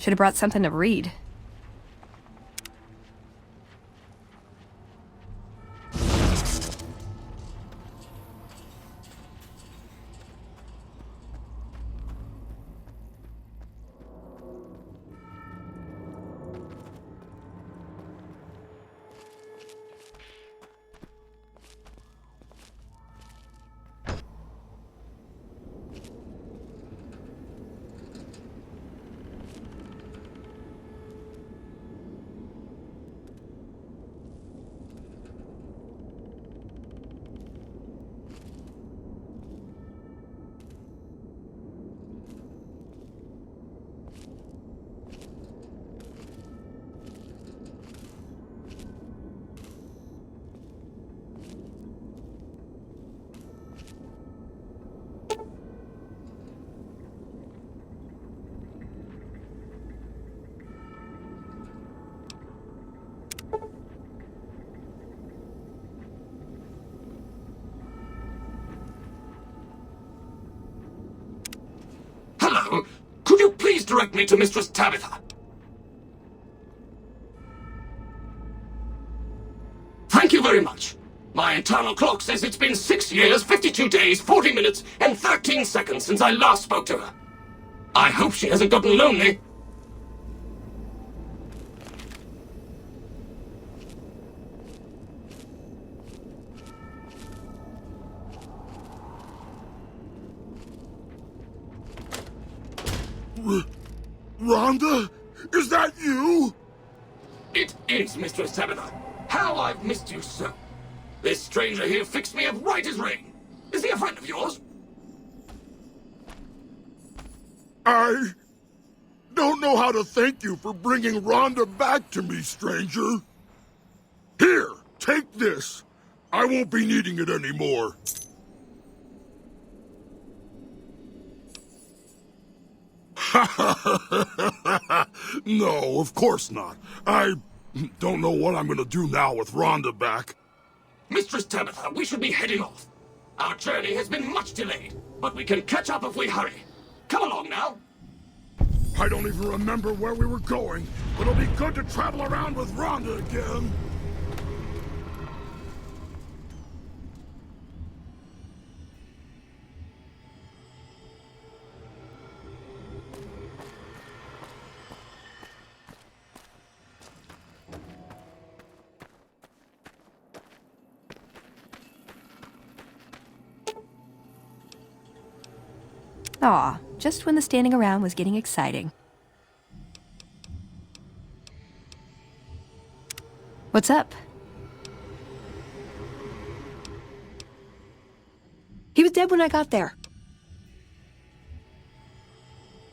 Should have brought something to read. Hello. Could you please direct me to Mistress Tabitha? Thank you very much. My internal clock says it's been 6 years, 52 days, 40 minutes, and 13 seconds since I last spoke to her. I hope she hasn't gotten lonely. Rhonda? Is that you? It is, Mistress Tabitha. How I've missed you so. This stranger here fixed me up right as rain. Is he a friend of yours? I don't know how to thank you for bringing Rhonda back to me, stranger. Here, take this. I won't be needing it anymore. No, of course not. I don't know what I'm gonna do now with Rhonda back. Mistress Tabitha, we should be heading off. Our journey has been much delayed, but we can catch up if we hurry. Come along now. I don't even remember where we were going, but it'll be good to travel around with Rhonda again. Aw, just when the standing around was getting exciting. What's up? He was dead when I got there.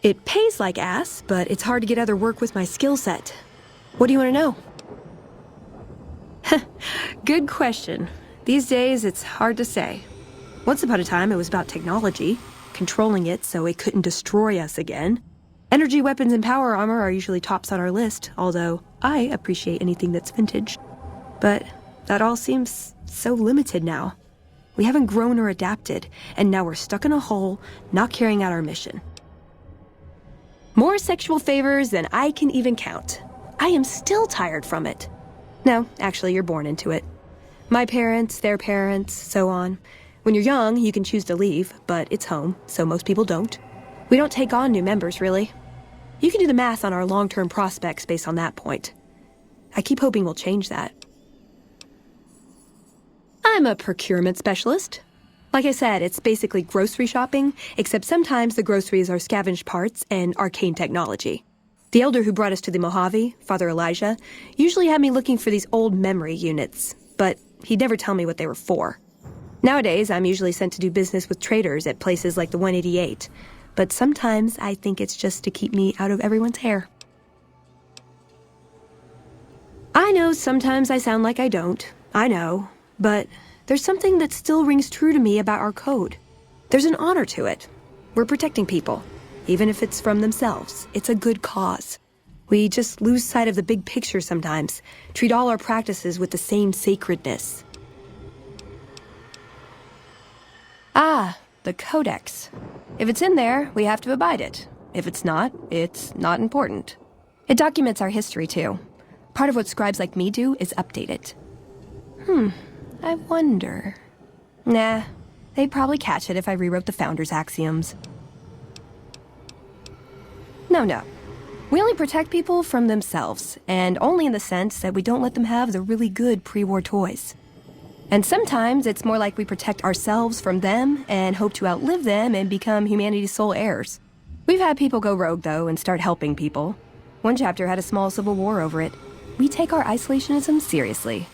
It pays like ass, but it's hard to get other work with my skill set. What do you want to know? Good question. These days, it's hard to say. Once upon a time, it was about technology, controlling it so it couldn't destroy us again. Energy weapons and power armor are usually tops on our list, although I appreciate anything that's vintage. But that all seems so limited now. We haven't grown or adapted, and now we're stuck in a hole, not carrying out our mission. More sexual favors than I can even count. I am still tired from it. No, actually, you're born into it. My parents, their parents, so on. When you're young, you can choose to leave, but it's home, so most people don't. We don't take on new members, really. You can do the math on our long-term prospects based on that point. I keep hoping we'll change that. I'm a procurement specialist. Like I said, it's basically grocery shopping, except sometimes the groceries are scavenged parts and arcane technology. The elder who brought us to the Mojave, Father Elijah, usually had me looking for these old memory units, but he'd never tell me what they were for. Nowadays, I'm usually sent to do business with traders at places like the 188, but sometimes I think it's just to keep me out of everyone's hair. I know sometimes I sound like I don't. I know. But there's something that still rings true to me about our code. There's an honor to it. We're protecting people. Even if it's from themselves, it's a good cause. We just lose sight of the big picture sometimes, treat all our practices with the same sacredness. Ah, the Codex. If it's in there, we have to abide it. If it's not important. It documents our history, too. Part of what scribes like me do is update it. I wonder... Nah, they'd probably catch it if I rewrote the Founder's axioms. No. We only protect people from themselves, and only in the sense that we don't let them have the really good pre-war toys. And sometimes it's more like we protect ourselves from them and hope to outlive them and become humanity's sole heirs. We've had people go rogue, though, and start helping people. One chapter had a small civil war over it. We take our isolationism seriously.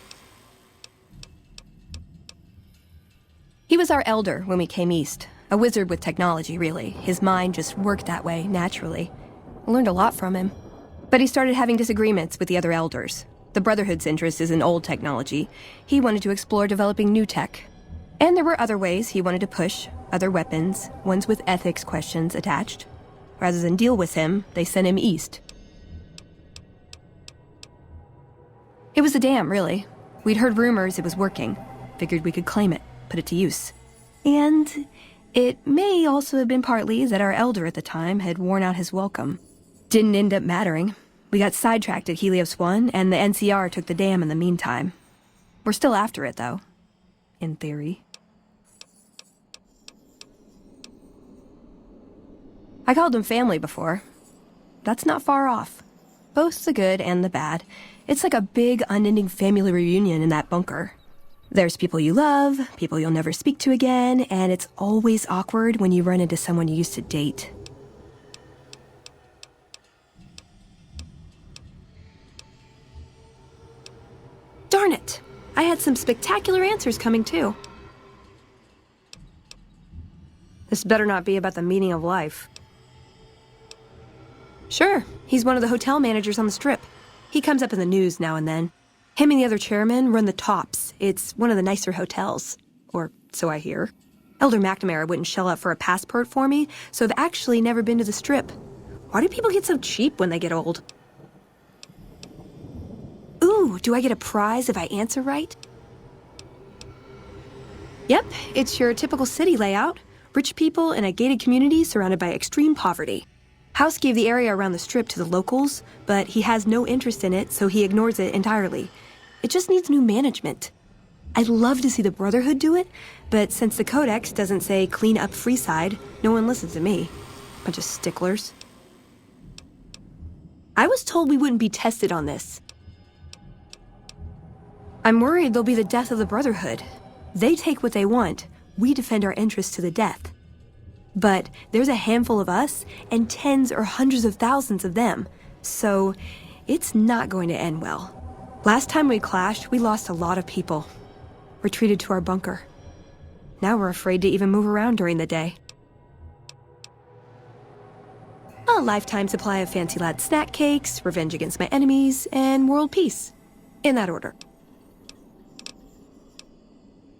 He was our elder when we came east. A wizard with technology, really. His mind just worked that way, naturally. I learned a lot from him. But he started having disagreements with the other elders. The Brotherhood's interest is in old technology. He wanted to explore developing new tech. And there were other ways he wanted to push, other weapons, ones with ethics questions attached. Rather than deal with him, they sent him east. It was a dam, really. We'd heard rumors it was working. Figured we could claim it, put it to use. And it may also have been partly that our elder at the time had worn out his welcome. Didn't end up mattering. We got sidetracked at Helios 1, and the NCR took the dam in the meantime. We're still after it, though. In theory. I called them family before. That's not far off. Both the good and the bad. It's like a big, unending family reunion in that bunker. There's people you love, people you'll never speak to again, and it's always awkward when you run into someone you used to date. Darn it! I had some spectacular answers coming, too. This better not be about the meaning of life. Sure, he's one of the hotel managers on the Strip. He comes up in the news now and then. Him and the other chairman run the Tops. It's one of the nicer hotels. Or so I hear. Elder McNamara wouldn't shell out for a passport for me, so I've actually never been to the Strip. Why do people get so cheap when they get old? Ooh, do I get a prize if I answer right? Yep, it's your typical city layout. Rich people in a gated community surrounded by extreme poverty. House gave the area around the Strip to the locals, but he has no interest in it, so he ignores it entirely. It just needs new management. I'd love to see the Brotherhood do it, but since the Codex doesn't say clean up Freeside, no one listens to me. Bunch of sticklers. I was told we wouldn't be tested on this. I'm worried there'll be the death of the Brotherhood. They take what they want. We defend our interests to the death. But there's a handful of us and tens or hundreds of thousands of them. So it's not going to end well. Last time we clashed, we lost a lot of people. Retreated to our bunker. Now we're afraid to even move around during the day. A lifetime supply of Fancy Lad snack cakes, revenge against my enemies, and world peace. In that order.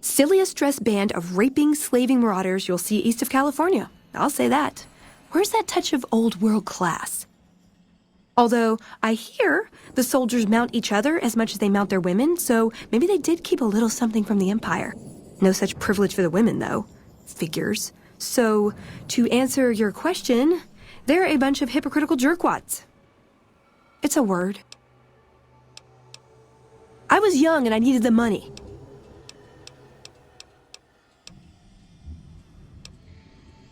Silliest dressed band of raping, slaving marauders you'll see east of California. I'll say that. Where's that touch of old world class? Although, I hear the soldiers mount each other as much as they mount their women, so maybe they did keep a little something from the Empire. No such privilege for the women, though. Figures. So, to answer your question, they're a bunch of hypocritical jerkwads. It's a word. I was young and I needed the money.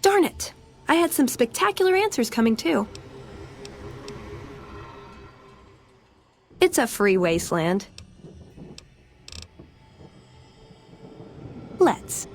Darn it! I had some spectacular answers coming, too. It's a free wasteland. Let's.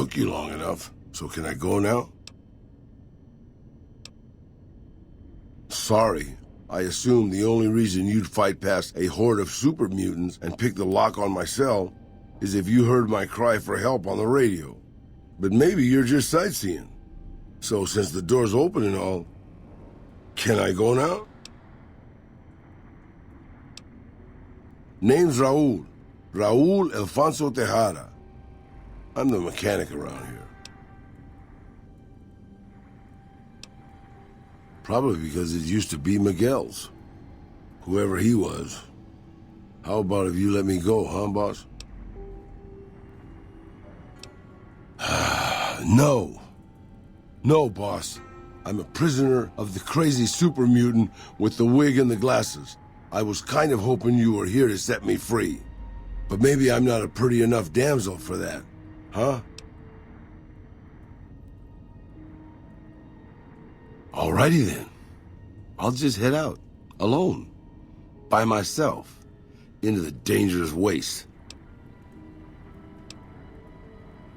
took you long enough, so can I go now? Sorry. I assumed the only reason you'd fight past a horde of super mutants and pick the lock on my cell is if you heard my cry for help on the radio. But maybe you're just sightseeing. So since the door's open and all, can I go now? Name's Raul. Raul Alfonso Tejada. I'm the mechanic around here. Probably because it used to be Miguel's. Whoever he was. How about if you let me go, huh, boss? No. No, boss. I'm a prisoner of the crazy super mutant with the wig and the glasses. I was kind of hoping you were here to set me free. But maybe I'm not a pretty enough damsel for that, huh? Alrighty then. I'll just head out, alone, by myself, into the dangerous waste.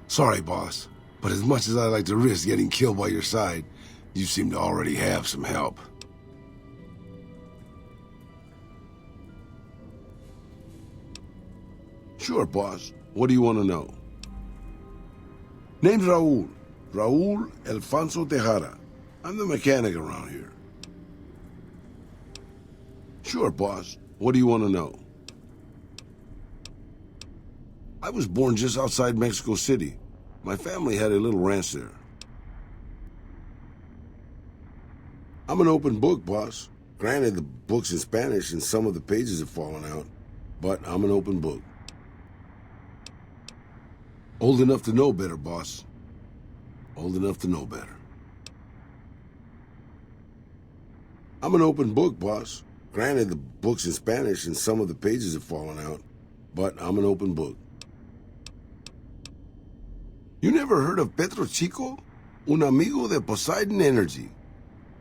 Sorry, boss, but as much as I like to risk getting killed by your side, you seem to already have some help. Sure, boss. What do you want to know? Name's Raul. Raul Alfonso Tejada. I'm the mechanic around here. Sure, boss. What do you want to know? I was born just outside Mexico City. My family had a little ranch there. I'm an open book, boss. Granted, the book's in Spanish and some of the pages have fallen out, but I'm an open book. Old enough to know better, boss. Old enough to know better. I'm an open book, boss. Granted, the book's in Spanish and some of the pages have fallen out, but I'm an open book. You never heard of Petro Chico? Un amigo de Poseidon Energy.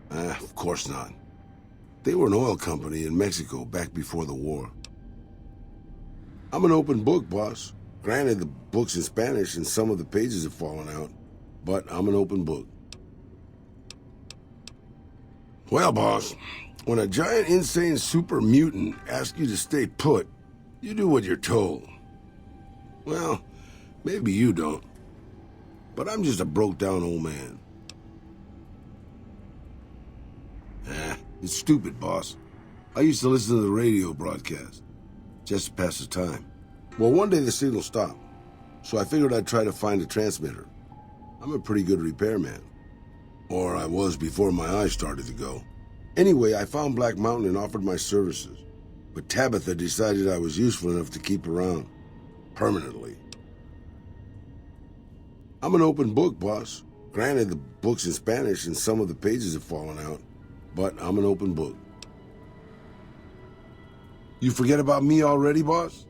Of course not. They were an oil company in Mexico back before the war. I'm an open book, boss. Granted, the book's in Spanish and some of the pages have fallen out, but I'm an open book. Well, boss, when a giant insane super mutant asks you to stay put, you do what you're told. Well, maybe you don't. But I'm just a broke-down old man. It's stupid, boss. I used to listen to the radio broadcast, just to pass the time. Well, one day the signal stopped, so I figured I'd try to find a transmitter. I'm a pretty good repairman. Or I was before my eyes started to go. Anyway, I found Black Mountain and offered my services. But Tabitha decided I was useful enough to keep around. Permanently. I'm an open book, boss. Granted, the book's in Spanish and some of the pages have fallen out, but I'm an open book. You forget about me already, boss?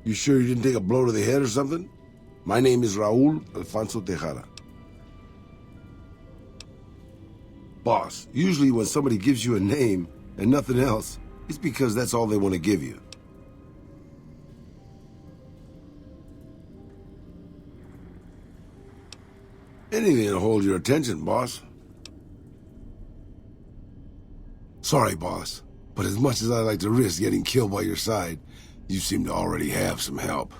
You sure you didn't take a blow to the head or something? My name is Raul Alfonso Tejada. Boss, usually when somebody gives you a name and nothing else, it's because that's all they want to give you. Anything to hold your attention, boss. Sorry, boss, but as much as I like to risk getting killed by your side, you seem to already have some help.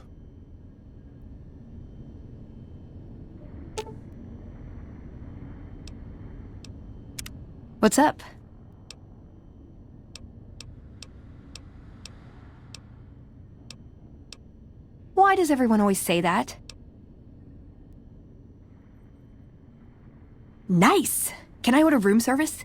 What's up? Why does everyone always say that? Nice! Can I order room service?